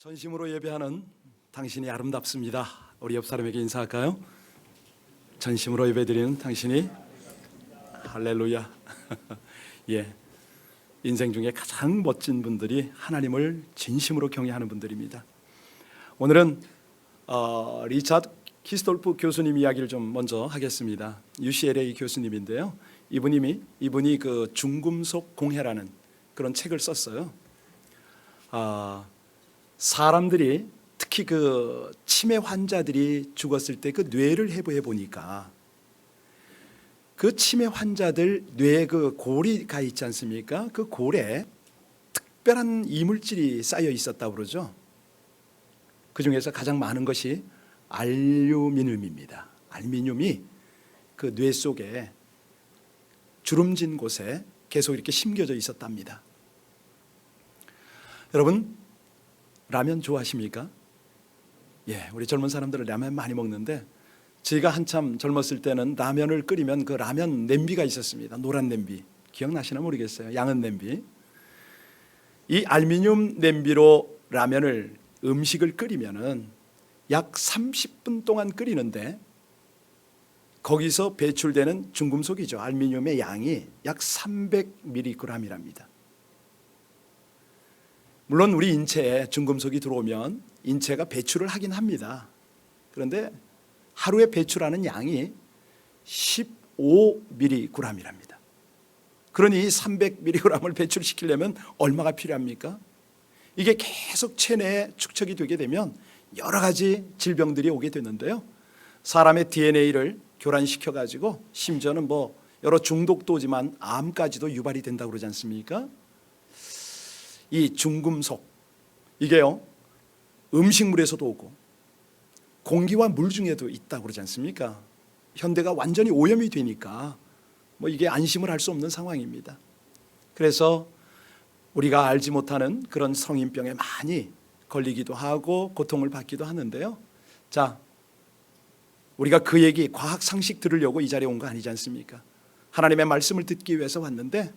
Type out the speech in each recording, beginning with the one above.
전심으로 예배하는 당신이 아름답습니다. 우리 옆 사람에게 인사할까요? 전심으로 예배드리는 당신이 할렐루야. 예, 인생 중에 가장 멋진 분들이 하나님을 진심으로 경외하는 분들입니다. 오늘은 리차드 키스톨프 교수님 이야기를 좀 먼저 하겠습니다. UCLA 교수님인데요. 이분이 그 중금속 공해라는 그런 책을 썼어요. 사람들이 특히 그 치매 환자들이 죽었을 때 그 뇌를 해부해 보니까 그 치매 환자들 뇌에 그 골이가 있지 않습니까? 그 골에 특별한 이물질이 쌓여 있었다고 그러죠. 그 중에서 가장 많은 것이 알루미늄입니다. 알루미늄이 그 뇌 속에 주름진 곳에 계속 이렇게 심겨져 있었답니다. 여러분, 라면 좋아하십니까? 예, 우리 젊은 사람들은 라면 많이 먹는데 제가 한참 젊었을 때는 라면을 끓이면 그 라면 냄비가 있었습니다. 노란 냄비. 기억나시나 모르겠어요. 양은 냄비. 이 알루미늄 냄비로 라면을 음식을 끓이면은 약 30분 동안 끓이는데 거기서 배출되는 중금속이죠. 알루미늄의 양이 약 300mg이랍니다. 물론 우리 인체에 중금속이 들어오면 인체가 배출을 하긴 합니다. 그런데 하루에 배출하는 양이 15mg이랍니다. 그러니 300mg을 배출시키려면 얼마가 필요합니까? 이게 계속 체내에 축적이 되게 되면 여러 가지 질병들이 오게 되는데요. 사람의 DNA를 교란시켜가지고 심지어는 여러 중독도 오지만 암까지도 유발이 된다고 그러지 않습니까? 이 중금속, 이게요, 음식물에서도 오고 공기와 물 중에도 있다고 그러지 않습니까? 현대가 완전히 오염이 되니까 이게 안심을 할 수 없는 상황입니다. 그래서 우리가 알지 못하는 그런 성인병에 많이 걸리기도 하고 고통을 받기도 하는데요. 자, 우리가 그 얘기, 과학 상식 들으려고 이 자리에 온 거 아니지 않습니까? 하나님의 말씀을 듣기 위해서 왔는데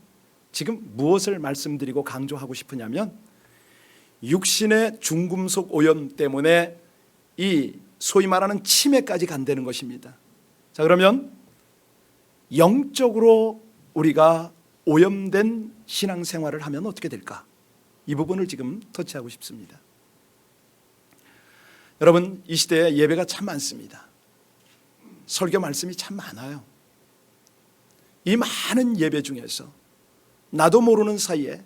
지금 무엇을 말씀드리고 강조하고 싶으냐면 육신의 중금속 오염 때문에 이 소위 말하는 치매까지 간다는 것입니다. 자, 그러면 영적으로 우리가 오염된 신앙생활을 하면 어떻게 될까? 이 부분을 지금 터치하고 싶습니다. 여러분, 이 시대에 예배가 참 많습니다. 설교 말씀이 참 많아요. 이 많은 예배 중에서 나도 모르는 사이에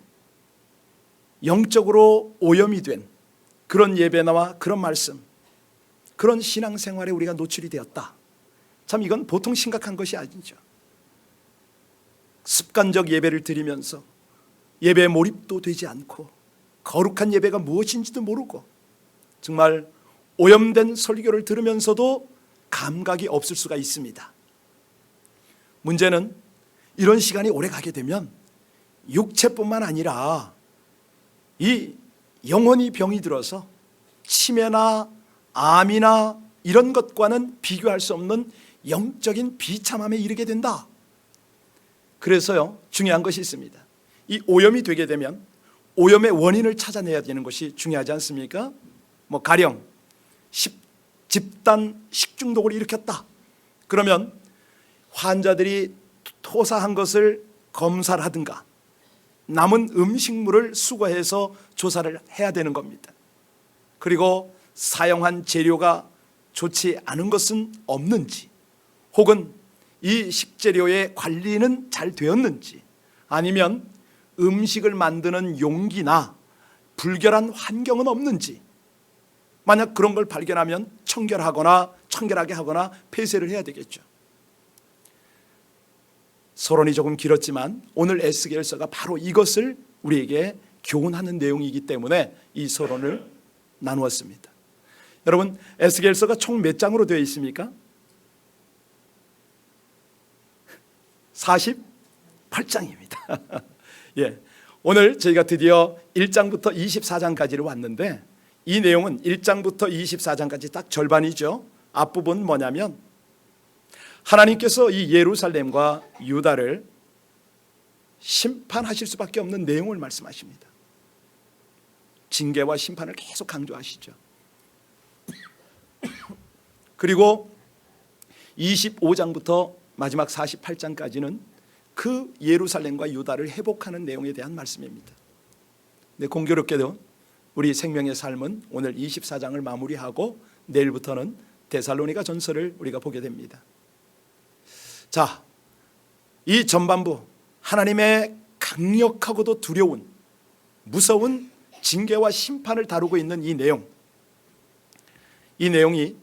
영적으로 오염이 된 그런 예배나 그런 말씀, 그런 신앙생활에 우리가 노출이 되었다. 참 이건 보통 심각한 것이 아니죠. 습관적 예배를 드리면서 예배에 몰입도 되지 않고 거룩한 예배가 무엇인지도 모르고 정말 오염된 설교를 들으면서도 감각이 없을 수가 있습니다. 문제는 이런 시간이 오래 가게 되면 육체뿐만 아니라 이 영혼이 병이 들어서 치매나 암이나 이런 것과는 비교할 수 없는 영적인 비참함에 이르게 된다. 그래서요, 중요한 것이 있습니다. 이 오염이 되게 되면 오염의 원인을 찾아내야 되는 것이 중요하지 않습니까? 가령 집단 식중독을 일으켰다. 그러면 환자들이 토사한 것을 검사를 하든가 남은 음식물을 수거해서 조사를 해야 되는 겁니다. 그리고 사용한 재료가 좋지 않은 것은 없는지, 혹은 이 식재료의 관리는 잘 되었는지, 아니면 음식을 만드는 용기나 불결한 환경은 없는지, 만약 그런 걸 발견하면 청결하게 하거나 폐쇄를 해야 되겠죠. 서론이 조금 길었지만 오늘 에스겔서가 바로 이것을 우리에게 교훈하는 내용이기 때문에 이 서론을 나누었습니다. 여러분, 에스겔서가 총 몇 장으로 되어 있습니까? 48장입니다. 예, 오늘 저희가 드디어 1장부터 24장까지를 왔는데 이 내용은 1장부터 24장까지 딱 절반이죠. 앞부분 뭐냐면 하나님께서 이 예루살렘과 유다를 심판하실 수밖에 없는 내용을 말씀하십니다. 징계와 심판을 계속 강조하시죠. 그리고 25장부터 마지막 48장까지는 그 예루살렘과 유다를 회복하는 내용에 대한 말씀입니다. 네, 공교롭게도 우리 생명의 삶은 오늘 24장을 마무리하고 내일부터는 데살로니가 전서를 우리가 보게 됩니다. 자, 이 전반부 하나님의 강력하고도 두려운 무서운 징계와 심판을 다루고 있는 이 내용이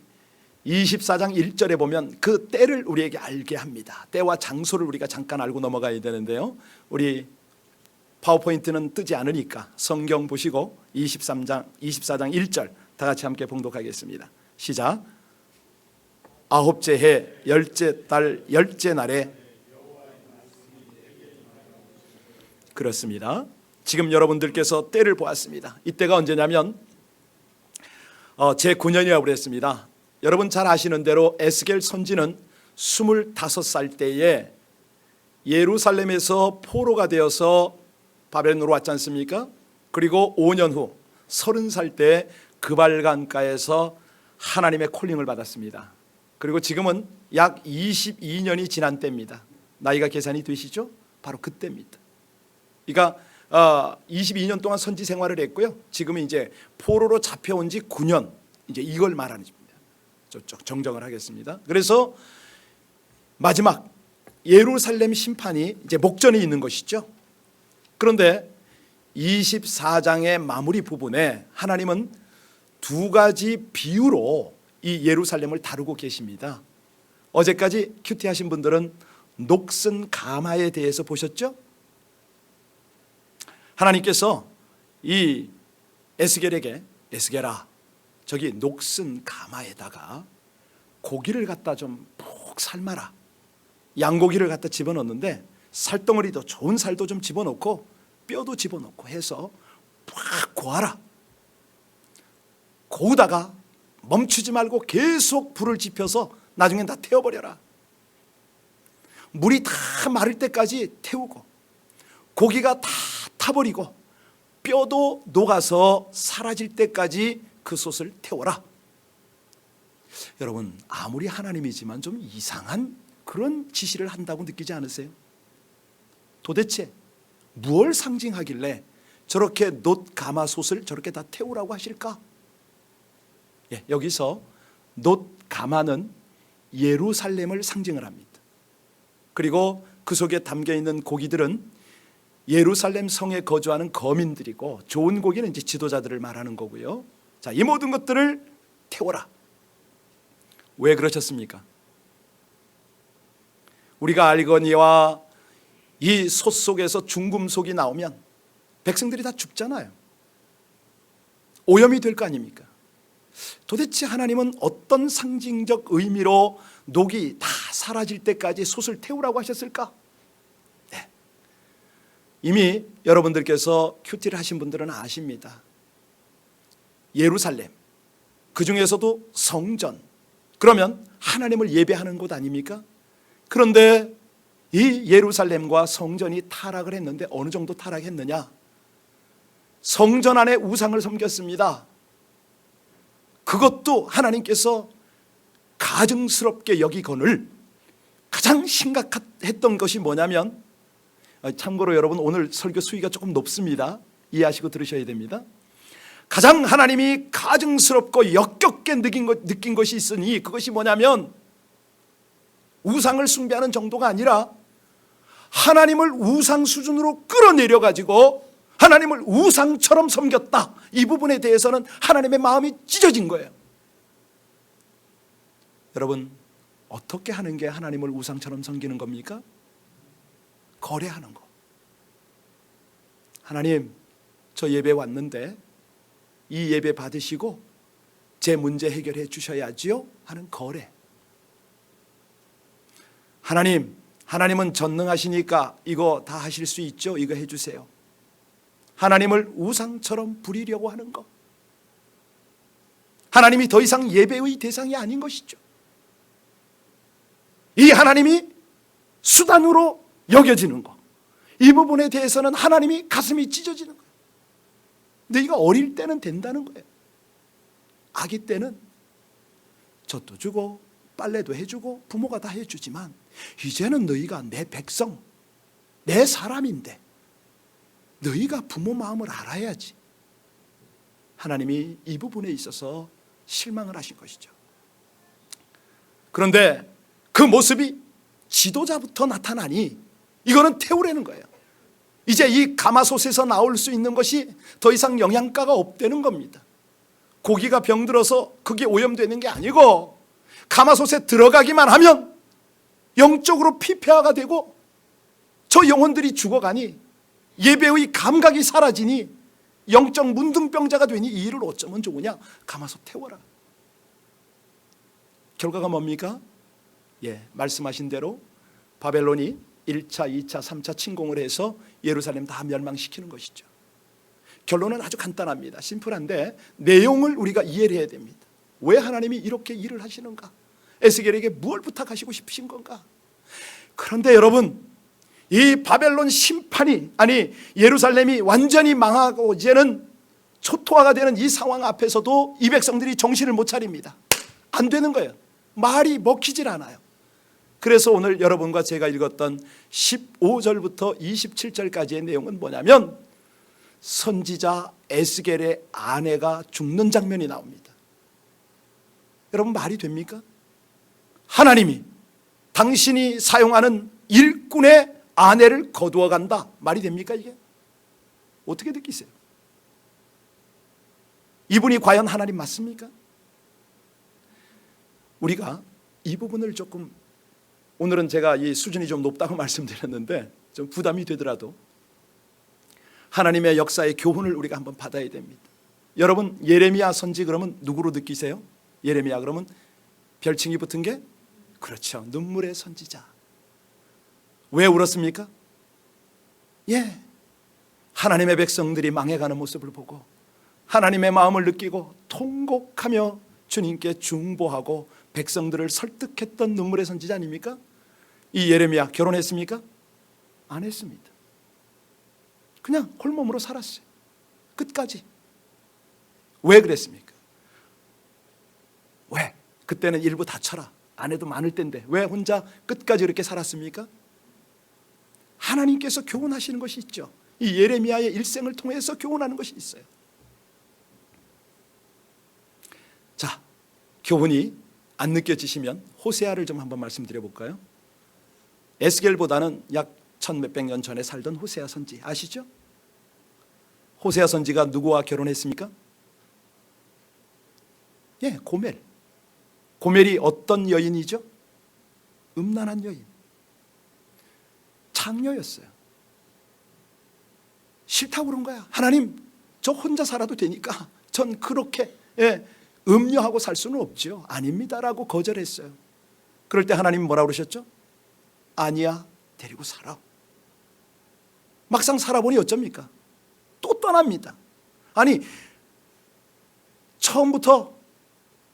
24장 1절에 보면 그 때를 우리에게 알게 합니다. 때와 장소를 우리가 잠깐 알고 넘어가야 되는데요, 우리 파워포인트는 뜨지 않으니까 성경 보시고 24장 1절 다 같이 함께 봉독하겠습니다. 시작. 아홉째 해 열째 달 열째 날에. 그렇습니다. 지금 여러분들께서 때를 보았습니다. 이때가 언제냐면 제9년이라고 그랬습니다. 여러분 잘 아시는 대로 에스겔 선지는 25살 때에 예루살렘에서 포로가 되어서 바벨론으로 왔지 않습니까? 그리고 5년 후 30살 때 그발강가에서 하나님의 콜링을 받았습니다. 그리고 지금은 약 22년이 지난 때입니다. 나이가 계산이 되시죠? 바로 그때입니다. 그러니까 22년 동안 선지 생활을 했고요. 지금은 이제 포로로 잡혀온 지 9년, 이제 이걸 말하는 겁니다. 정정을 하겠습니다. 그래서 마지막 예루살렘 심판이 이제 목전에 있는 것이죠. 그런데 24장의 마무리 부분에 하나님은 두 가지 비유로 이 예루살렘을 다루고 계십니다. 어제까지 큐티하신 분들은 녹슨 가마에 대해서 보셨죠? 하나님께서 이 에스겔에게, 에스겔아, 저기 녹슨 가마에다가 고기를 갖다 좀 푹 삶아라. 양고기를 갖다 집어넣는데 살덩어리도 좋은 살도 좀 집어넣고 뼈도 집어넣고 해서 팍 구워라. 고우다가 멈추지 말고 계속 불을 지펴서 나중엔 다 태워버려라. 물이 다 마를 때까지 태우고 고기가 다 타버리고 뼈도 녹아서 사라질 때까지 그 솥을 태워라. 여러분, 아무리 하나님이지만 좀 이상한 그런 지시를 한다고 느끼지 않으세요? 도대체 무엇을 상징하길래 저렇게 놋 가마솥을 저렇게 다 태우라고 하실까? 여기서 놋 가마는 예루살렘을 상징을 합니다. 그리고 그 속에 담겨있는 고기들은 예루살렘 성에 거주하는 거민들이고, 좋은 고기는 이제 지도자들을 말하는 거고요. 자, 이 모든 것들을 태워라. 왜 그러셨습니까? 우리가 알거니와 이 솥 속에서 중금속이 나오면 백성들이 다 죽잖아요. 오염이 될 거 아닙니까? 도대체 하나님은 어떤 상징적 의미로 녹이 다 사라질 때까지 솥을 태우라고 하셨을까? 네. 이미 여러분들께서 큐티를 하신 분들은 아십니다. 예루살렘, 그 중에서도 성전, 그러면 하나님을 예배하는 곳 아닙니까? 그런데 이 예루살렘과 성전이 타락을 했는데 어느 정도 타락했느냐? 성전 안에 우상을 섬겼습니다. 그것도 하나님께서 가증스럽게 여기거늘 가장 심각했던 것이 뭐냐면, 참고로 여러분 오늘 설교 수위가 조금 높습니다. 이해하시고 들으셔야 됩니다. 가장 하나님이 가증스럽고 역겹게 느낀 것이 있으니 그것이 뭐냐면, 우상을 숭배하는 정도가 아니라 하나님을 우상 수준으로 끌어내려 가지고 하나님을 우상처럼 섬겼다. 이 부분에 대해서는 하나님의 마음이 찢어진 거예요. 여러분, 어떻게 하는 게 하나님을 우상처럼 섬기는 겁니까? 거래하는 거. 하나님, 저 예배 왔는데 이 예배 받으시고 제 문제 해결해 주셔야지요 하는 거래. 하나님은 전능하시니까 이거 다 하실 수 있죠? 이거 해주세요. 하나님을 우상처럼 부리려고 하는 것. 하나님이 더 이상 예배의 대상이 아닌 것이죠. 이 하나님이 수단으로 여겨지는 것, 이 부분에 대해서는 하나님이 가슴이 찢어지는 거예요. 너희가 어릴 때는 된다는 거예요. 아기 때는 젖도 주고 빨래도 해주고 부모가 다 해주지만 이제는 너희가 내 백성, 내 사람인데 너희가 부모 마음을 알아야지. 하나님이 이 부분에 있어서 실망을 하신 것이죠. 그런데 그 모습이 지도자부터 나타나니 이거는 태우라는 거예요. 이제 이 가마솥에서 나올 수 있는 것이 더 이상 영양가가 없다는 겁니다. 고기가 병들어서 그게 오염되는 게 아니고 가마솥에 들어가기만 하면 영적으로 피폐화가 되고 저 영혼들이 죽어가니 예배의 감각이 사라지니 영적 문둥병자가 되니 이 일을 어쩌면 좋으냐? 가마솥 태워라. 결과가 뭡니까? 말씀하신 대로 바벨론이 1차, 2차, 3차 침공을 해서 예루살렘 다 멸망시키는 것이죠. 결론은 아주 간단합니다. 심플한데 내용을 우리가 이해를 해야 됩니다. 왜 하나님이 이렇게 일을 하시는가? 에스겔에게 무엇을 부탁하시고 싶으신 건가? 그런데 여러분, 이 바벨론 심판이, 아니 예루살렘이 완전히 망하고 이제는 초토화가 되는 이 상황 앞에서도 이 백성들이 정신을 못 차립니다. 안 되는 거예요. 말이 먹히질 않아요. 그래서 오늘 여러분과 제가 읽었던 15절부터 27절까지의 내용은 뭐냐면 선지자 에스겔의 아내가 죽는 장면이 나옵니다. 여러분, 말이 됩니까? 하나님이 당신이 사용하는 일꾼의 아내를 거두어 간다. 말이 됩니까 이게? 어떻게 느끼세요? 이분이 과연 하나님 맞습니까? 우리가 이 부분을 조금, 오늘은 제가 이 수준이 좀 높다고 말씀드렸는데 좀 부담이 되더라도 하나님의 역사의 교훈을 우리가 한번 받아야 됩니다. 여러분, 예레미야 선지 그러면 누구로 느끼세요? 예레미야 그러면 별칭이 붙은 게, 그렇죠, 눈물의 선지자. 왜 울었습니까? 하나님의 백성들이 망해가는 모습을 보고 하나님의 마음을 느끼고 통곡하며 주님께 중보하고 백성들을 설득했던 눈물의 선지자 아닙니까? 이 예레미야 결혼했습니까? 안 했습니다. 그냥 홀몸으로 살았어요. 끝까지. 왜 그랬습니까? 왜? 그때는 일부 다쳐라. 아내도 많을 텐데 왜 혼자 끝까지 이렇게 살았습니까? 하나님께서 교훈하시는 것이 있죠. 이 예레미야의 일생을 통해서 교훈하는 것이 있어요. 자, 교훈이 안 느껴지시면 호세아를 좀 한번 말씀드려 볼까요? 에스겔보다는 약 1000몇백 년 전에 살던 호세아 선지 아시죠? 호세아 선지가 누구와 결혼했습니까? 고멜. 고멜이 어떤 여인이죠? 음란한 여인, 창녀였어요. 싫다고 그런 거야. 하나님, 저 혼자 살아도 되니까 전 그렇게 음녀하고 살 수는 없죠. 아닙니다라고 거절했어요. 그럴 때 하나님 뭐라고 그러셨죠? 아니야, 데리고 살아. 막상 살아보니 어쩝니까? 또 떠납니다. 아니, 처음부터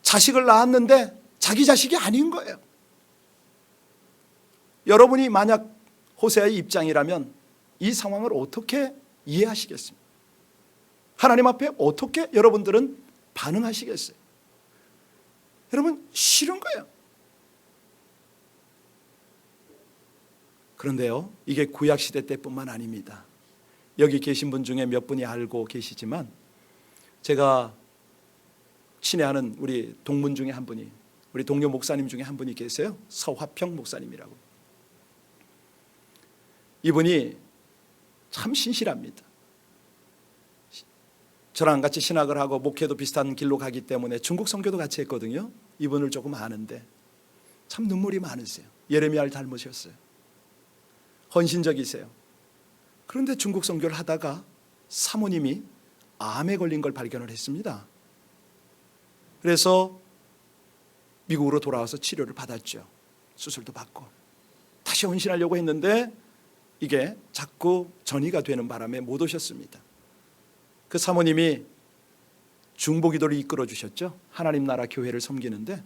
자식을 낳았는데 자기 자식이 아닌 거예요. 여러분이 만약 호세아의 입장이라면 이 상황을 어떻게 이해하시겠습니까? 하나님 앞에 어떻게 여러분들은 반응하시겠어요? 여러분, 싫은 거예요. 그런데요, 이게 구약시대 때뿐만 아닙니다. 여기 계신 분 중에 몇 분이 알고 계시지만 제가 친애하는 우리 동문 중에 한 분이, 우리 동료 목사님 중에 한 분이 계세요. 서화평 목사님이라고. 이분이 참 신실합니다. 저랑 같이 신학을 하고 목회도 비슷한 길로 가기 때문에 중국 선교도 같이 했거든요. 이분을 조금 아는데 참 눈물이 많으세요. 예레미야를 닮으셨어요. 헌신적이세요. 그런데 중국 선교를 하다가 사모님이 암에 걸린 걸 발견을 했습니다. 그래서 미국으로 돌아와서 치료를 받았죠. 수술도 받고 다시 헌신하려고 했는데 이게 자꾸 전이가 되는 바람에 못 오셨습니다. 그 사모님이 중보기도를 이끌어 주셨죠. 하나님 나라 교회를 섬기는데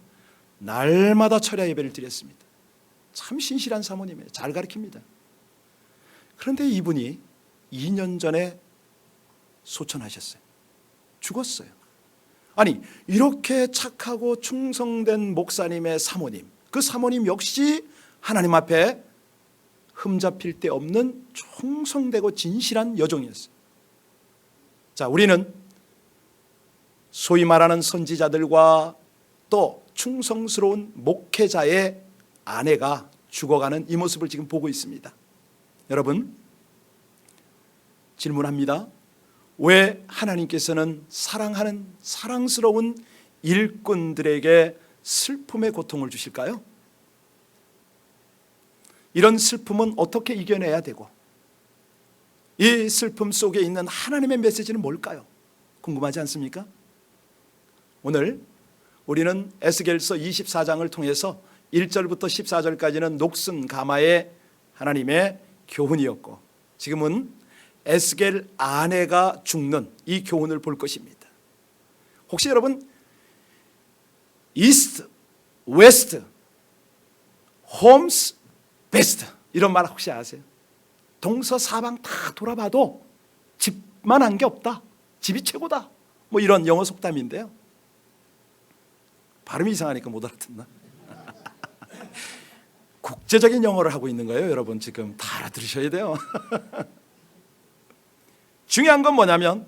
날마다 철야 예배를 드렸습니다. 참 신실한 사모님이에요. 잘 가르칩니다. 그런데 이분이 2년 전에 소천하셨어요. 죽었어요. 아니, 이렇게 착하고 충성된 목사님의 사모님, 그 사모님 역시 하나님 앞에 흠잡힐 데 없는 충성되고 진실한 여종이었어요. 자, 우리는 소위 말하는 선지자들과 또 충성스러운 목회자의 아내가 죽어가는 이 모습을 지금 보고 있습니다. 여러분, 질문합니다. 왜 하나님께서는 사랑하는 사랑스러운 일꾼들에게 슬픔의 고통을 주실까요? 이런 슬픔은 어떻게 이겨내야 되고, 이 슬픔 속에 있는 하나님의 메시지는 뭘까요? 궁금하지 않습니까? 오늘 우리는 에스겔서 24장을 통해서 1절부터 14절까지는 녹슨 가마의 하나님의 교훈이었고, 지금은 에스겔 아내가 죽는 이 교훈을 볼 것입니다. 혹시 여러분 이스트, 웨스트, 홈스, 베스트 이런 말 혹시 아세요? 동서사방 다 돌아봐도 집만 한 게 없다, 집이 최고다, 뭐 이런 영어 속담인데요. 발음이 이상하니까 못 알아듣나? 국제적인 영어를 하고 있는 거예요. 여러분 지금 다 알아들으셔야 돼요. 중요한 건 뭐냐면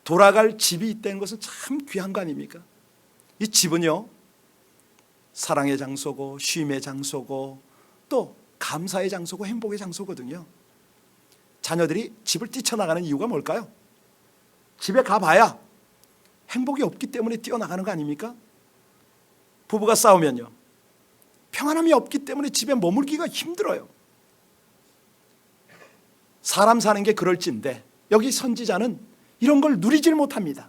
돌아갈 집이 있다는 것은 참 귀한 거 아닙니까? 이 집은요, 사랑의 장소고 쉼의 장소고 또 감사의 장소고 행복의 장소거든요. 자녀들이 집을 뛰쳐나가는 이유가 뭘까요? 집에 가봐야 행복이 없기 때문에 뛰어나가는 거 아닙니까? 부부가 싸우면요, 평안함이 없기 때문에 집에 머물기가 힘들어요. 사람 사는 게 그럴진데 여기 선지자는 이런 걸 누리질 못합니다.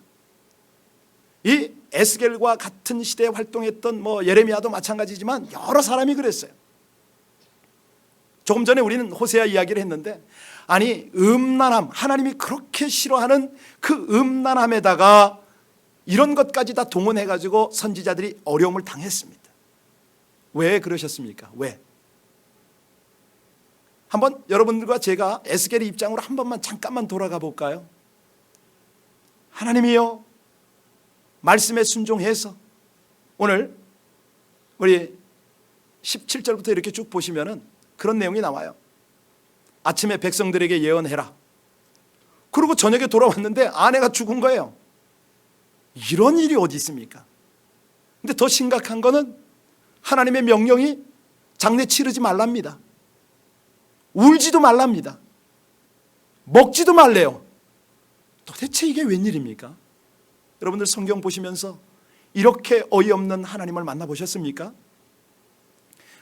이 에스겔과 같은 시대에 활동했던 예레미야도 마찬가지지만 여러 사람이 그랬어요. 조금 전에 우리는 호세아 이야기를 했는데, 아니 음란함, 하나님이 그렇게 싫어하는 그 음란함에다가 이런 것까지 다 동원해가지고 선지자들이 어려움을 당했습니다. 왜 그러셨습니까? 왜? 한번 여러분들과 제가 에스겔의 입장으로 한 번만 잠깐만 돌아가 볼까요? 하나님이요, 말씀에 순종해서 오늘 우리 17절부터 이렇게 쭉 보시면은 그런 내용이 나와요. 아침에 백성들에게 예언해라. 그리고 저녁에 돌아왔는데 아내가 죽은 거예요. 이런 일이 어디 있습니까? 근데 더 심각한 거는 하나님의 명령이 장례 치르지 말랍니다. 울지도 말랍니다. 먹지도 말래요. 도대체 이게 웬일입니까? 여러분들 성경 보시면서 이렇게 어이없는 하나님을 만나보셨습니까?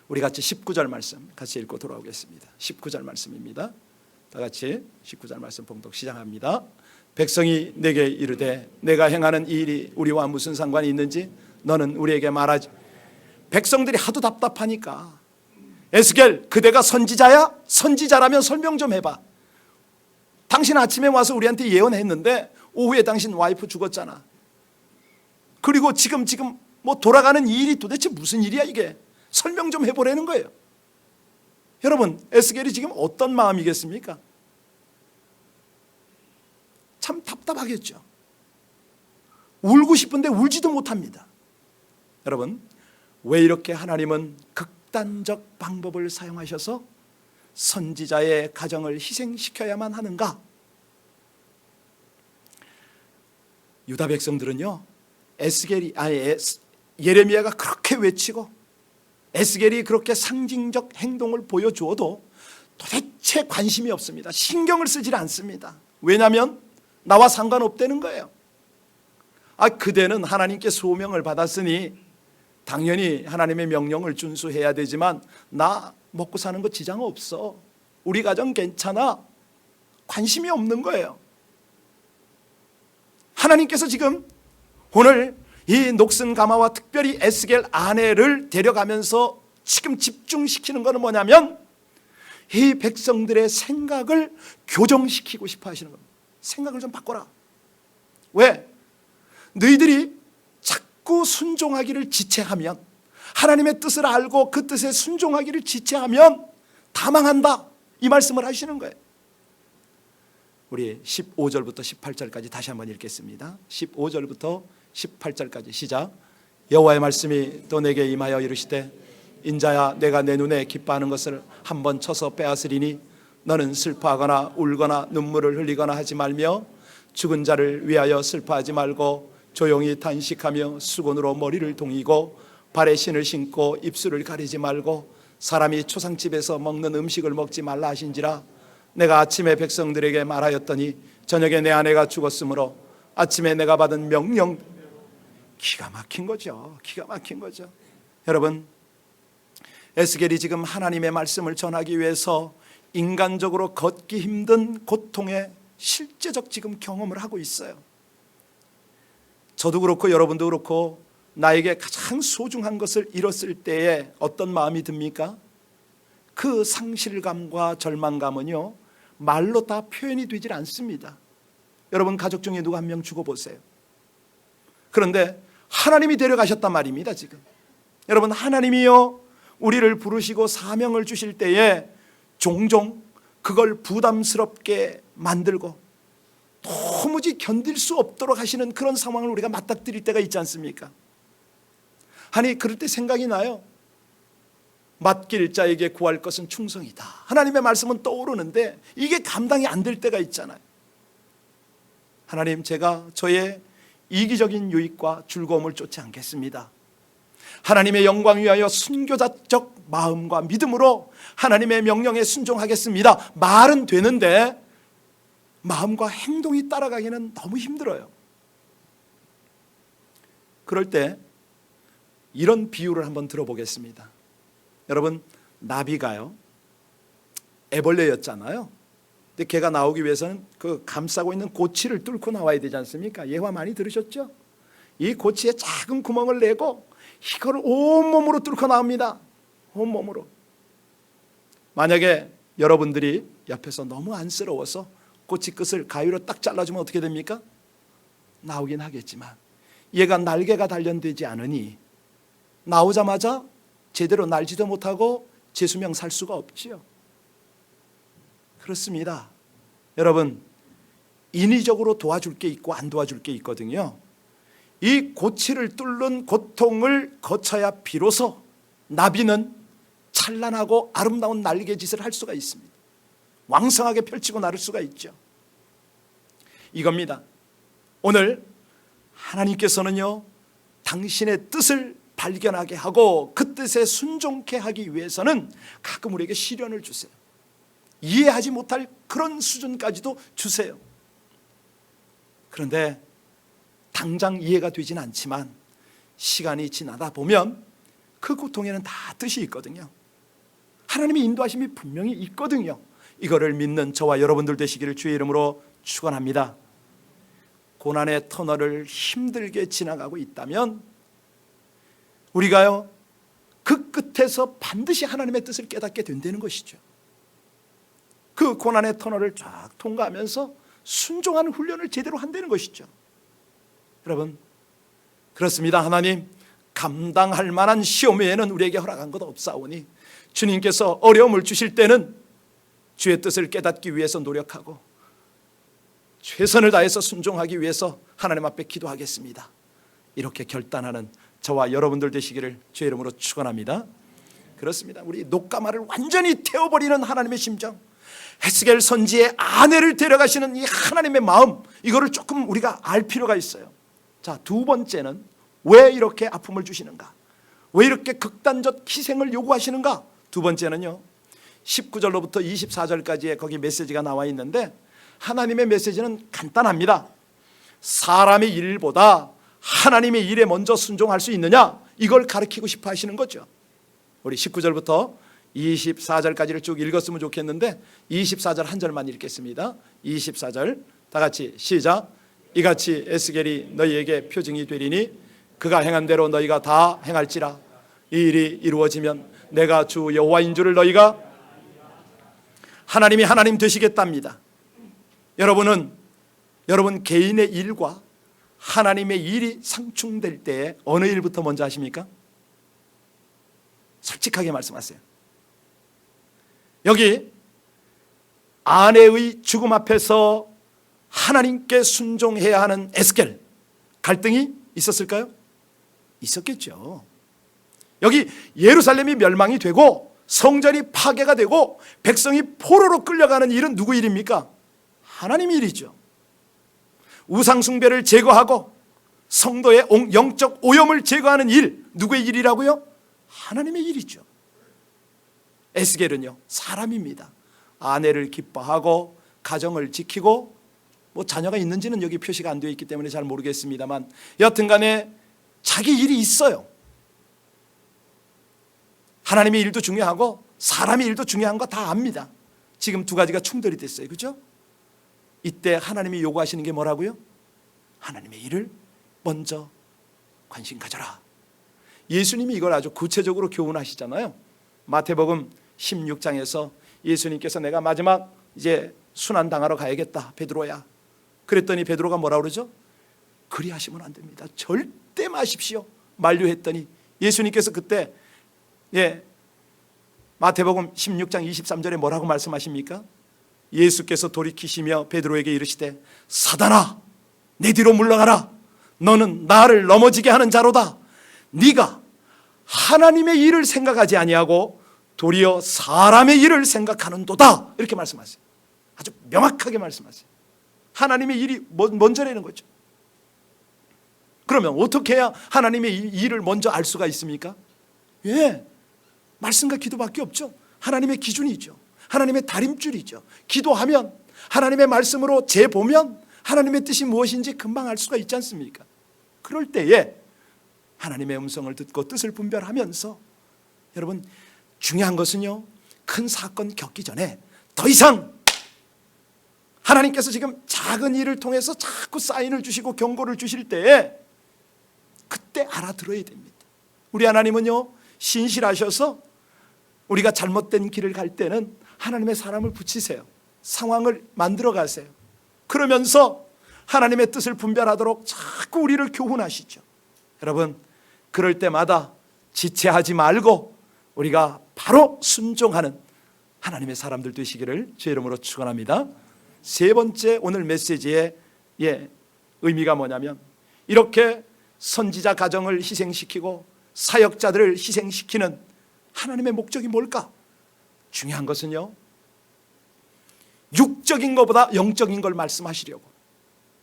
우리 같이 19절 말씀 같이 읽고 돌아오겠습니다. 19절 말씀입니다. 다 같이 19절 말씀 봉독 시작합니다. 백성이 내게 이르되 내가 행하는 이 일이 우리와 무슨 상관이 있는지 너는 우리에게 말하지. 백성들이 하도 답답하니까, 에스겔 그대가 선지자야? 선지자라면 설명 좀 해봐. 당신 아침에 와서 우리한테 예언했는데 오후에 당신 와이프 죽었잖아. 그리고 지금 돌아가는 이 일이 도대체 무슨 일이야 이게? 설명 좀 해보라는 거예요. 여러분 에스겔이 지금 어떤 마음이겠습니까? 참 답답하겠죠. 울고 싶은데 울지도 못합니다. 여러분, 왜 이렇게 하나님은 극단적 방법을 사용하셔서 선지자의 가정을 희생시켜야만 하는가? 유다 백성들은요, 예레미야가 그렇게 외치고 에스겔이 그렇게 상징적 행동을 보여주어도 도대체 관심이 없습니다. 신경을 쓰질 않습니다. 왜냐하면 나와 상관없다는 거예요. 그대는 하나님께 소명을 받았으니 당연히 하나님의 명령을 준수해야 되지만 나 먹고 사는 거 지장 없어. 우리 가정 괜찮아. 관심이 없는 거예요. 하나님께서 지금 오늘 이 녹슨 가마와 특별히 에스겔 아내를 데려가면서 지금 집중시키는 것은 뭐냐면 이 백성들의 생각을 교정시키고 싶어 하시는 겁니다. 생각을 좀 바꿔라. 왜? 너희들이 자꾸 순종하기를 지체하면, 하나님의 뜻을 알고 그 뜻에 순종하기를 지체하면 다 망한다, 이 말씀을 하시는 거예요. 우리 15절부터 18절까지 다시 한번 읽겠습니다. 15절부터 18절까지 시작. 여호와의 말씀이 또 내게 임하여 이르시되 인자야 내가 내 눈에 기뻐하는 것을 한번 쳐서 빼앗으리니 너는 슬퍼하거나 울거나 눈물을 흘리거나 하지 말며 죽은 자를 위하여 슬퍼하지 말고 조용히 단식하며 수건으로 머리를 동이고 발에 신을 신고 입술을 가리지 말고 사람이 초상집에서 먹는 음식을 먹지 말라 하신지라. 내가 아침에 백성들에게 말하였더니 저녁에 내 아내가 죽었으므로 아침에 내가 받은 명령. 기가 막힌 거죠. 기가 막힌 거죠. 여러분, 에스겔이 지금 하나님의 말씀을 전하기 위해서 인간적으로 걷기 힘든 고통의 실제적 지금 경험을 하고 있어요. 저도 그렇고 여러분도 그렇고 나에게 가장 소중한 것을 잃었을 때에 어떤 마음이 듭니까? 그 상실감과 절망감은요, 말로 다 표현이 되질 않습니다. 여러분 가족 중에 누구 한 명 죽어보세요. 그런데 하나님이 데려가셨단 말입니다. 지금 여러분, 하나님이요 우리를 부르시고 사명을 주실 때에 종종 그걸 부담스럽게 만들고 도무지 견딜 수 없도록 하시는 그런 상황을 우리가 맞닥뜨릴 때가 있지 않습니까? 아니, 그럴 때 생각이 나요. 맡길 자에게 구할 것은 충성이다. 하나님의 말씀은 떠오르는데 이게 감당이 안 될 때가 있잖아요. 하나님, 제가 저의 이기적인 유익과 즐거움을 쫓지 않겠습니다. 하나님의 영광 위하여 순교자적 마음과 믿음으로 하나님의 명령에 순종하겠습니다. 말은 되는데 마음과 행동이 따라가기는 너무 힘들어요. 그럴 때 이런 비유를 한번 들어보겠습니다. 여러분, 나비가요 애벌레였잖아요. 근데 걔가 나오기 위해서는 그 감싸고 있는 고치를 뚫고 나와야 되지 않습니까? 예화 많이 들으셨죠? 이 고치에 작은 구멍을 내고 이거를 온몸으로 뚫고 나옵니다. 온몸으로. 만약에 여러분들이 옆에서 너무 안쓰러워서 고치 끝을 가위로 딱 잘라주면 어떻게 됩니까? 나오긴 하겠지만 얘가 날개가 단련되지 않으니 나오자마자 제대로 날지도 못하고 제 수명 살 수가 없지요. 그렇습니다. 여러분, 인위적으로 도와줄 게 있고 안 도와줄 게 있거든요. 이 고치를 뚫는 고통을 거쳐야 비로소 나비는 찬란하고 아름다운 날개짓을 할 수가 있습니다. 왕성하게 펼치고 나를 수가 있죠. 이겁니다. 오늘 하나님께서는요, 당신의 뜻을 발견하게 하고 그 뜻에 순종케 하기 위해서는 가끔 우리에게 시련을 주세요. 이해하지 못할 그런 수준까지도 주세요. 그런데 당장 이해가 되진 않지만 시간이 지나다 보면 그 고통에는 다 뜻이 있거든요. 하나님의 인도하심이 분명히 있거든요. 이거를 믿는 저와 여러분들 되시기를 주의 이름으로 축원합니다. 고난의 터널을 힘들게 지나가고 있다면 우리가요 그 끝에서 반드시 하나님의 뜻을 깨닫게 된다는 것이죠. 그 고난의 터널을 쫙 통과하면서 순종하는 훈련을 제대로 한다는 것이죠. 여러분, 그렇습니다. 하나님, 감당할 만한 시험 외에는 우리에게 허락한 것 없사오니 주님께서 어려움을 주실 때는 주의 뜻을 깨닫기 위해서 노력하고 최선을 다해서 순종하기 위해서 하나님 앞에 기도하겠습니다. 이렇게 결단하는 저와 여러분들 되시기를 주의 이름으로 축원합니다. 그렇습니다. 우리 녹가마를 완전히 태워버리는 하나님의 심정, 에스겔 선지의 아내를 데려가시는 이 하나님의 마음, 이거를 조금 우리가 알 필요가 있어요. 자, 두 번째는 왜 이렇게 아픔을 주시는가? 왜 이렇게 극단적 희생을 요구하시는가? 두 번째는요, 19절로부터 24절까지의 거기 메시지가 나와 있는데 하나님의 메시지는 간단합니다. 사람의 일보다 하나님의 일에 먼저 순종할 수 있느냐, 이걸 가르치고 싶어 하시는 거죠. 우리 19절부터 24절까지를 쭉 읽었으면 좋겠는데 24절 한 절만 읽겠습니다. 24절 다 같이 시작. 이같이 에스겔이 너희에게 표징이 되리니 그가 행한 대로 너희가 다 행할지라. 이 일이 이루어지면 내가 주 여호와인 줄을 너희가 하나님이 하나님 되시겠답니다. 여러분은 여러분 개인의 일과 하나님의 일이 상충될 때에 어느 일부터 먼저 하십니까? 솔직하게 말씀하세요. 여기 아내의 죽음 앞에서 하나님께 순종해야 하는 에스겔, 갈등이 있었을까요? 있었겠죠. 여기 예루살렘이 멸망이 되고 성전이 파괴가 되고 백성이 포로로 끌려가는 일은 누구 일입니까? 하나님의 일이죠. 우상 숭배를 제거하고 성도의 영적 오염을 제거하는 일, 누구의 일이라고요? 하나님의 일이죠. 에스겔은요, 사람입니다. 아내를 기뻐하고 가정을 지키고, 뭐 자녀가 있는지는 여기 표시가 안 되어 있기 때문에 잘 모르겠습니다만, 여하튼간에 자기 일이 있어요. 하나님의 일도 중요하고 사람의 일도 중요한 거 다 압니다. 지금 두 가지가 충돌이 됐어요. 그죠? 이때 하나님이 요구하시는 게 뭐라고요? 하나님의 일을 먼저 관심 가져라. 예수님이 이걸 아주 구체적으로 교훈하시잖아요. 마태복음 16장에서 예수님께서 내가 마지막 이제 순환당하러 가야겠다, 베드로야. 그랬더니 베드로가 뭐라 그러죠? 그리하시면 안 됩니다. 절대 마십시오. 만류했더니 예수님께서 그때 마태복음 16장 23절에 뭐라고 말씀하십니까? 예수께서 돌이키시며 베드로에게 이르시되 사단아, 내 뒤로 물러가라. 너는 나를 넘어지게 하는 자로다. 네가 하나님의 일을 생각하지 아니하고 도리어 사람의 일을 생각하는도다. 이렇게 말씀하세요. 아주 명확하게 말씀하세요. 하나님의 일이 먼저라는 거죠. 그러면 어떻게 해야 하나님의 일을 먼저 알 수가 있습니까? 말씀과 기도밖에 없죠. 하나님의 기준이죠. 하나님의 다림줄이죠. 기도하면, 하나님의 말씀으로 재보면 하나님의 뜻이 무엇인지 금방 알 수가 있지 않습니까? 그럴 때에 하나님의 음성을 듣고 뜻을 분별하면서, 여러분 중요한 것은요, 큰 사건 겪기 전에 더 이상 하나님께서 지금 작은 일을 통해서 자꾸 사인을 주시고 경고를 주실 때에 그때 알아들어야 됩니다. 우리 하나님은요, 신실하셔서 우리가 잘못된 길을 갈 때는 하나님의 사람을 붙이세요. 상황을 만들어 가세요. 그러면서 하나님의 뜻을 분별하도록 자꾸 우리를 교훈하시죠. 여러분, 그럴 때마다 지체하지 말고 우리가 바로 순종하는 하나님의 사람들 되시기를 주의 이름으로 축원합니다. 세 번째 오늘 메시지의 의미가 뭐냐면, 이렇게 선지자 가정을 희생시키고 사역자들을 희생시키는 하나님의 목적이 뭘까? 중요한 것은요, 육적인 것보다 영적인 걸 말씀하시려고.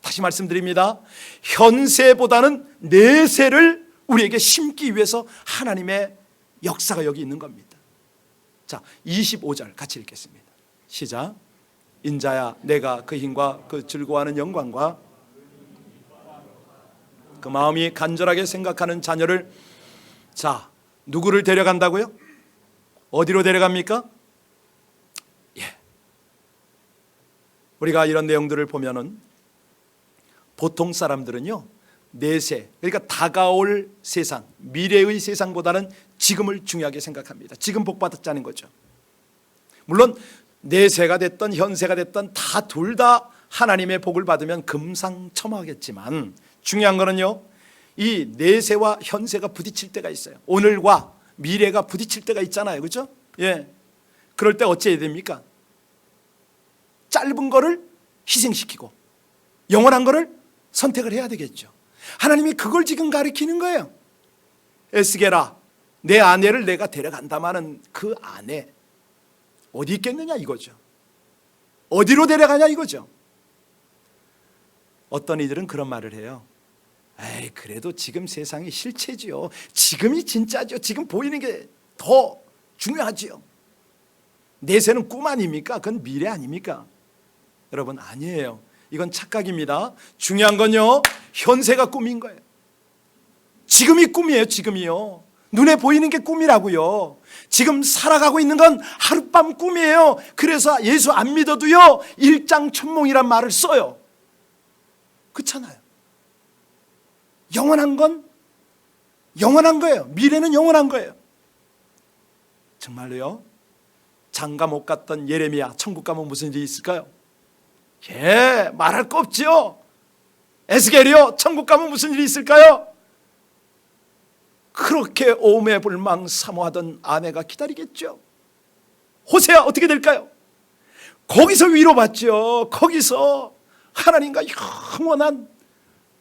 다시 말씀드립니다. 현세보다는 내세를 우리에게 심기 위해서 하나님의 역사가 여기 있는 겁니다. 자, 25절 같이 읽겠습니다. 시작. 인자야, 내가 그 힘과 그 즐거워하는 영광과 그 마음이 간절하게 생각하는 자녀를, 자, 누구를 데려간다고요? 어디로 데려갑니까? 우리가 이런 내용들을 보면은 보통 사람들은요, 내세, 그러니까 다가올 세상, 미래의 세상보다는 지금을 중요하게 생각합니다. 지금 복 받았자는 거죠. 물론 내세가 됐던 현세가 됐던 다 둘 다 하나님의 복을 받으면 금상첨화겠지만, 중요한 거는요, 이 내세와 현세가 부딪힐 때가 있어요. 오늘과 미래가 부딪힐 때가 있잖아요. 그렇죠? 그럴 때 어찌해야 됩니까? 짧은 거를 희생시키고 영원한 거를 선택을 해야 되겠죠. 하나님이 그걸 지금 가르치는 거예요. 에스겔아, 내 아내를 내가 데려간다마는 그 아내 어디 있겠느냐 이거죠. 어디로 데려가냐 이거죠. 어떤 이들은 그런 말을 해요. 에이, 그래도 지금 세상이 실체지요. 지금이 진짜죠. 지금 보이는 게 더 중요하지요. 내세는 꿈 아닙니까? 그건 미래 아닙니까? 여러분, 아니에요. 이건 착각입니다. 중요한 건요, 현세가 꿈인 거예요. 지금이 꿈이에요. 지금이요. 눈에 보이는 게 꿈이라고요. 지금 살아가고 있는 건 하룻밤 꿈이에요. 그래서 예수 안 믿어도요, 일장천몽이란 말을 써요. 그렇잖아요. 영원한 건 영원한 거예요. 미래는 영원한 거예요. 정말로요, 장가 못 갔던 예레미야, 천국 가면 무슨 일이 있을까요? 말할 거 없지요. 에스겔이요, 천국 가면 무슨 일이 있을까요? 그렇게 오매불망 사모하던 아내가 기다리겠죠. 호세아 어떻게 될까요? 거기서 위로받죠. 거기서 하나님과 영원한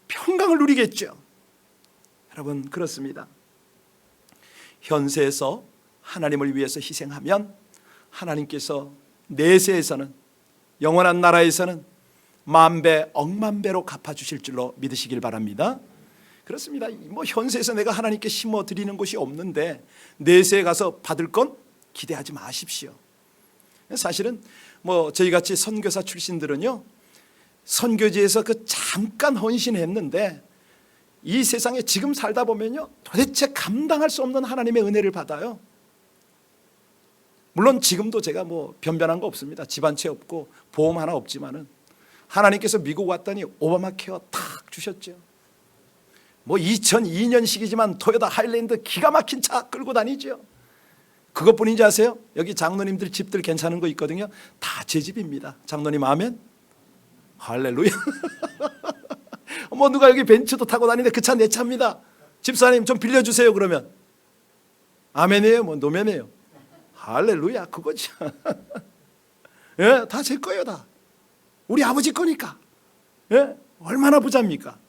평강을 누리겠죠. 여러분, 그렇습니다. 현세에서 하나님을 위해서 희생하면 하나님께서 내세에서는, 영원한 나라에서는 만배 억만배로 갚아주실 줄로 믿으시길 바랍니다. 그렇습니다. 뭐 현세에서 내가 하나님께 심어 드리는 것이 없는데 내세에 가서 받을 건 기대하지 마십시오. 사실은 뭐 저희같이 선교사 출신들은요, 선교지에서 그 잠깐 헌신했는데 이 세상에 지금 살다 보면요, 도대체 감당할 수 없는 하나님의 은혜를 받아요. 물론 지금도 제가 뭐 변변한 거 없습니다. 집 한 채 없고 보험 하나 없지만은 하나님께서 미국 왔더니 오바마 케어 탁 주셨죠. 뭐 2002년식이지만 토요타 하일랜드 기가 막힌 차 끌고 다니죠. 그것뿐인지 아세요? 여기 장로님들 집들 괜찮은 거 있거든요. 다 제 집입니다. 장로님 아멘? 할렐루야. 뭐 누가 여기 벤츠도 타고 다니는데 그 차 내 차입니다. 집사님 좀 빌려주세요. 그러면 아멘이에요? 뭐 노면이에요? 할렐루야, 그거죠. 예, 다 제 거예요. 다 우리 아버지 거니까. 예? 얼마나 부자입니까?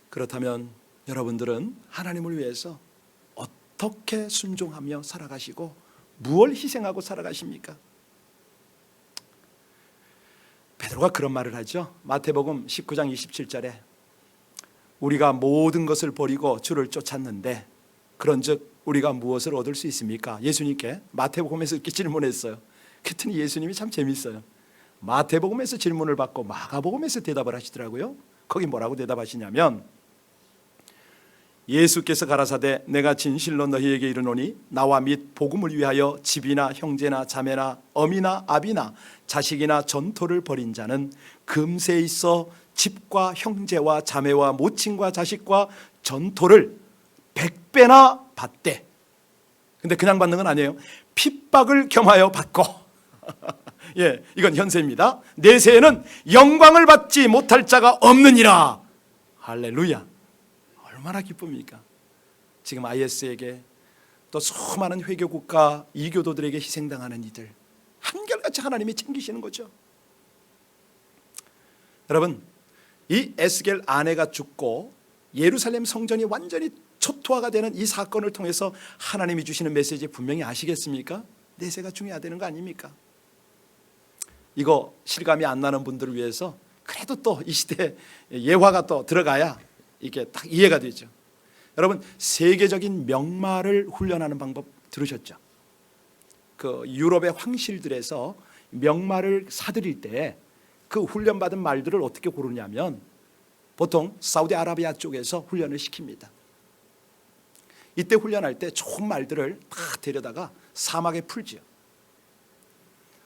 그렇다면 여러분들은 하나님을 위해서 어떻게 순종하며 살아가시고 무엇을 희생하고 살아가십니까? 베드로가 그런 말을 하죠. 마태복음 19장 27절에 우리가 모든 것을 버리고 주를 쫓았는데 그런즉 우리가 무엇을 얻을 수 있습니까? 예수님께 마태복음에서 이렇게 질문했어요. 그랬더니 예수님이 참 재밌어요. 마태복음에서 질문을 받고 마가복음에서 대답을 하시더라고요. 거기 뭐라고 대답하시냐면, 예수께서 가라사대 내가 진실로 너희에게 이르노니 나와 및 복음을 위하여 집이나 형제나 자매나 어미나 아비나 자식이나 전토를 벌인 자는 금세에 있어 집과 형제와 자매와 모친과 자식과 전토를 100배나 받되, 근데 그냥 받는 건 아니에요. 핍박을 겸하여 받고 예, 이건 현세입니다. 내세에는 영광을 받지 못할 자가 없느니라. 할렐루야. 얼마나 기쁩니까? 지금 IS에게 또 수많은 회교국가 이교도들에게 희생당하는 이들 한결같이 하나님이 챙기시는 거죠. 여러분, 이 에스겔 아내가 죽고 예루살렘 성전이 완전히 초토화가 되는 이 사건을 통해서 하나님이 주시는 메시지 분명히 아시겠습니까? 내세가 중요해야 되는 거 아닙니까? 이거 실감이 안 나는 분들을 위해서 그래도 또 이 시대에 예화가 또 들어가야 이게 딱 이해가 되죠. 여러분, 세계적인 명마를 훈련하는 방법 들으셨죠? 그 유럽의 황실들에서 명마를 사들일 때 그 훈련받은 말들을 어떻게 고르냐면 보통 사우디아라비아 쪽에서 훈련을 시킵니다. 이때 훈련할 때 좋은 말들을 다 데려다가 사막에 풀지요.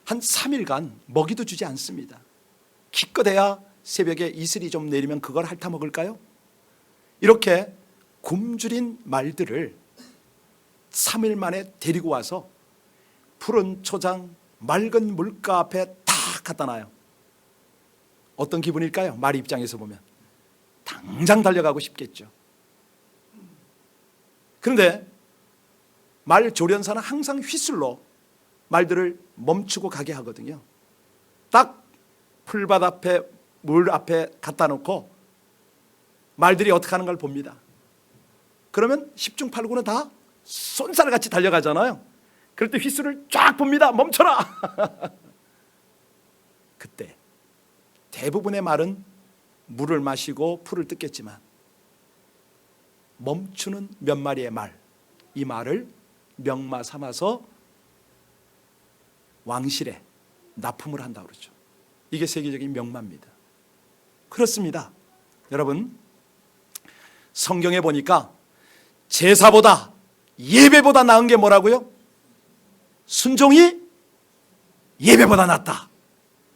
한 3일간 먹이도 주지 않습니다. 기껏해야 새벽에 이슬이 좀 내리면 그걸 핥아 먹을까요? 이렇게 굶주린 말들을 3일 만에 데리고 와서 푸른 초장, 맑은 물가 앞에 딱 갖다 놔요. 어떤 기분일까요? 말 입장에서 보면 당장 달려가고 싶겠죠. 그런데 말 조련사는 항상 휘슬로 말들을 멈추고 가게 하거든요. 딱 풀밭 앞에 물 앞에 갖다 놓고 말들이 어떻게 하는 걸 봅니다. 그러면 10중 8구는 다 쏜살같이 달려가잖아요. 그럴 때 휘슬을 쫙 봅니다. 멈춰라. 그때 대부분의 말은 물을 마시고 풀을 뜯겠지만 멈추는 몇 마리의 말, 이 말을 명마 삼아서 왕실에 납품을 한다고 그러죠. 이게 세계적인 명마입니다. 그렇습니다. 여러분, 성경에 보니까 제사보다 예배보다 나은 게 뭐라고요? 순종이 예배보다 낫다.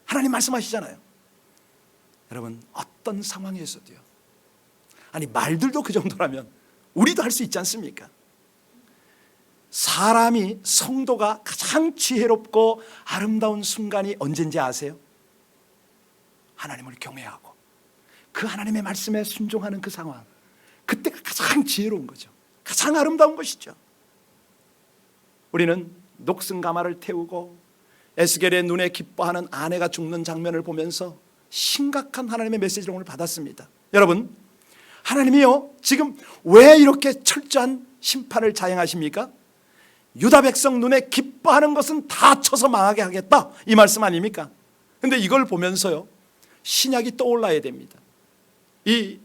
하나님 말씀하시잖아요. 여러분, 어떤 상황에서도요, 아니 말들도 그 정도라면 우리도 할 수 있지 않습니까? 사람이, 성도가 가장 지혜롭고 아름다운 순간이 언제인지 아세요? 하나님을 경외하고 그 하나님의 말씀에 순종하는 그 상황, 그때가 가장 지혜로운 거죠. 가장 아름다운 것이죠. 우리는 녹슨 가마를 태우고 에스겔의 눈에 기뻐하는 아내가 죽는 장면을 보면서 심각한 하나님의 메시지를 오늘 받았습니다. 여러분, 하나님이요 지금 왜 이렇게 철저한 심판을 자행하십니까? 유다 백성 눈에 기뻐하는 것은 다 쳐서 망하게 하겠다, 이 말씀 아닙니까? 근데 이걸 보면서요 신약이 떠올라야 됩니다. 이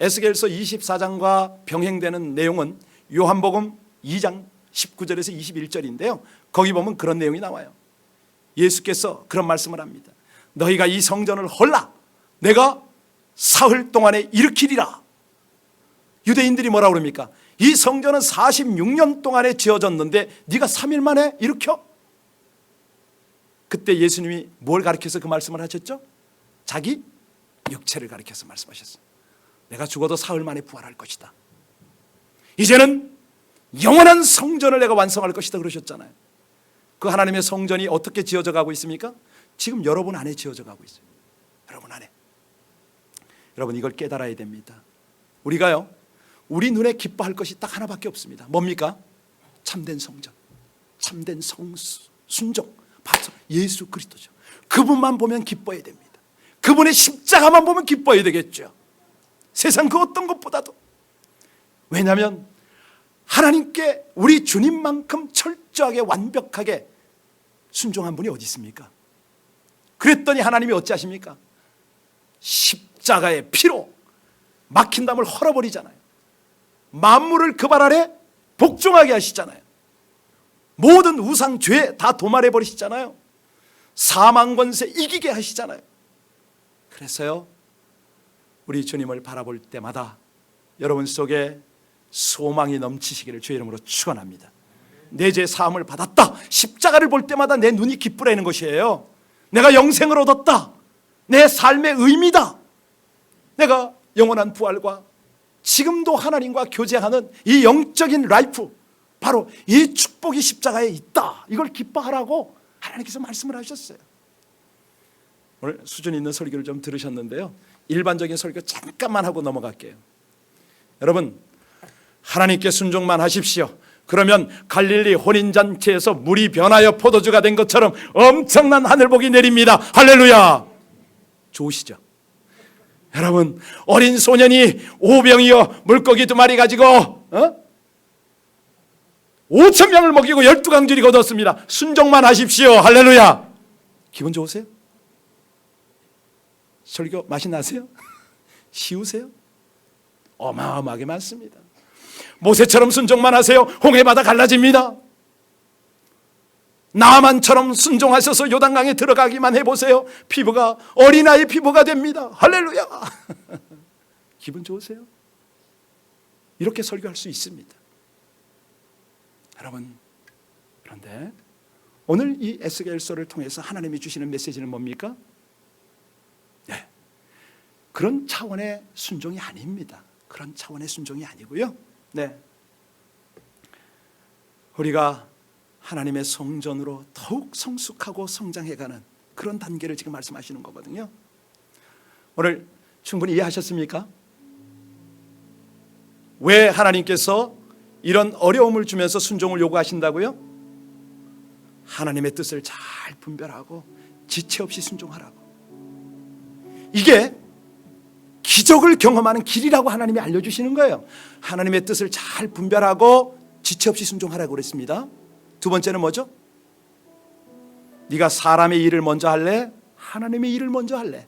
에스겔서 24장과 병행되는 내용은 요한복음 2장 19절에서 21절인데요 거기 보면 그런 내용이 나와요. 예수께서 그런 말씀을 합니다. 너희가 이 성전을 헐라 내가 사흘 동안에 일으키리라. 유대인들이 뭐라고 그럽니까? 이 성전은 46년 동안에 지어졌는데 네가 3일 만에 일으켜? 그때 예수님이 뭘 가르쳐서 그 말씀을 하셨죠? 자기 육체를 가르쳐서 말씀하셨어요. 내가 죽어도 사흘 만에 부활할 것이다. 이제는 영원한 성전을 내가 완성할 것이다 그러셨잖아요. 그 하나님의 성전이 어떻게 지어져 가고 있습니까? 지금 여러분 안에 지어져 가고 있어요. 여러분 안에. 여러분 이걸 깨달아야 됩니다. 우리가요 우리 눈에 기뻐할 것이 딱 하나밖에 없습니다. 뭡니까? 참된 성전, 참된 순종, 바로 예수 그리스도죠. 그분만 보면 기뻐야 됩니다. 그분의 십자가만 보면 기뻐야 되겠죠. 세상 그 어떤 것보다도. 왜냐하면 하나님께 우리 주님만큼 철저하게 완벽하게 순종한 분이 어디 있습니까? 그랬더니 하나님이 어찌하십니까? 십자가의 피로 막힌 담을 헐어버리잖아요. 만물을 그 발 아래 복종하게 하시잖아요. 모든 우상 죄 다 도말해 버리시잖아요. 사망 권세 이기게 하시잖아요. 그래서요 우리 주님을 바라볼 때마다 여러분 속에 소망이 넘치시기를 주의 이름으로 축원합니다. 내 죄 사함을 받았다. 십자가를 볼 때마다 내 눈이 기쁘라는 것이에요. 내가 영생을 얻었다. 내 삶의 의미다. 내가 영원한 부활과 지금도 하나님과 교제하는 이 영적인 라이프, 바로 이 축복이 십자가에 있다. 이걸 기뻐하라고 하나님께서 말씀을 하셨어요. 오늘 수준 있는 설교를 좀 들으셨는데요 일반적인 설교 잠깐만 하고 넘어갈게요. 여러분 하나님께 순종만 하십시오. 그러면 갈릴리 혼인잔치에서 물이 변하여 포도주가 된 것처럼 엄청난 하늘복이 내립니다. 할렐루야. 좋으시죠? 여러분 어린 소년이 오병이어 물고기 2마리 가지고 5,000명을 먹이고 12강줄이 거뒀습니다. 순종만 하십시오. 할렐루야. 기분 좋으세요? 설교 맛이 나세요? 쉬우세요? 어마어마하게 많습니다. 모세처럼 순종만 하세요. 홍해바다 갈라집니다. 나만처럼 순종하셔서 요단강에 들어가기만 해보세요. 피부가 어린아이 피부가 됩니다. 할렐루야. 기분 좋으세요? 이렇게 설교할 수 있습니다. 여러분 그런데 오늘 이 에스겔서를 통해서 하나님이 주시는 메시지는 뭡니까? 네, 그런 차원의 순종이 아닙니다. 그런 차원의 순종이 아니고요. 네, 우리가 하나님의 성전으로 더욱 성숙하고 성장해가는 그런 단계를 지금 말씀하시는 거거든요. 오늘 충분히 이해하셨습니까? 왜 하나님께서 이런 어려움을 주면서 순종을 요구하신다고요? 하나님의 뜻을 잘 분별하고 지체 없이 순종하라고. 이게 기적을 경험하는 길이라고 하나님이 알려주시는 거예요. 하나님의 뜻을 잘 분별하고 지체 없이 순종하라고 그랬습니다. 두 번째는 뭐죠? 네가 사람의 일을 먼저 할래? 하나님의 일을 먼저 할래?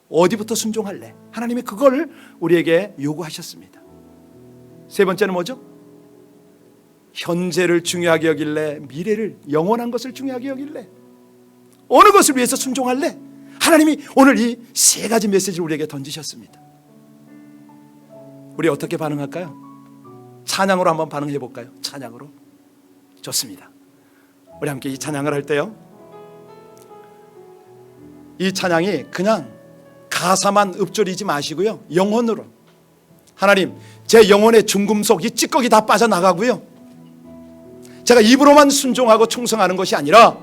어디부터 순종할래? 하나님이 그걸 우리에게 요구하셨습니다. 세 번째는 뭐죠? 현재를 중요하게 여길래? 미래를, 영원한 것을 중요하게 여길래? 어느 것을 위해서 순종할래? 하나님이 오늘 이 세 가지 메시지를 우리에게 던지셨습니다. 우리 어떻게 반응할까요? 찬양으로 한번 반응해 볼까요? 찬양으로. 좋습니다. 우리 함께 이 찬양을 할 때요, 이 찬양이 그냥 가사만 읊조리지 마시고요, 영혼으로 하나님, 제 영혼의 중금속, 이 찌꺼기 다 빠져나가고요, 제가 입으로만 순종하고 충성하는 것이 아니라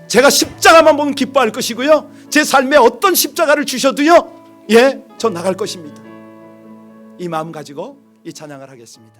제가 십자가만 보면 기뻐할 것이고요, 제 삶에 어떤 십자가를 주셔도요, 저 나갈 것입니다. 이 마음 가지고 이 찬양을 하겠습니다.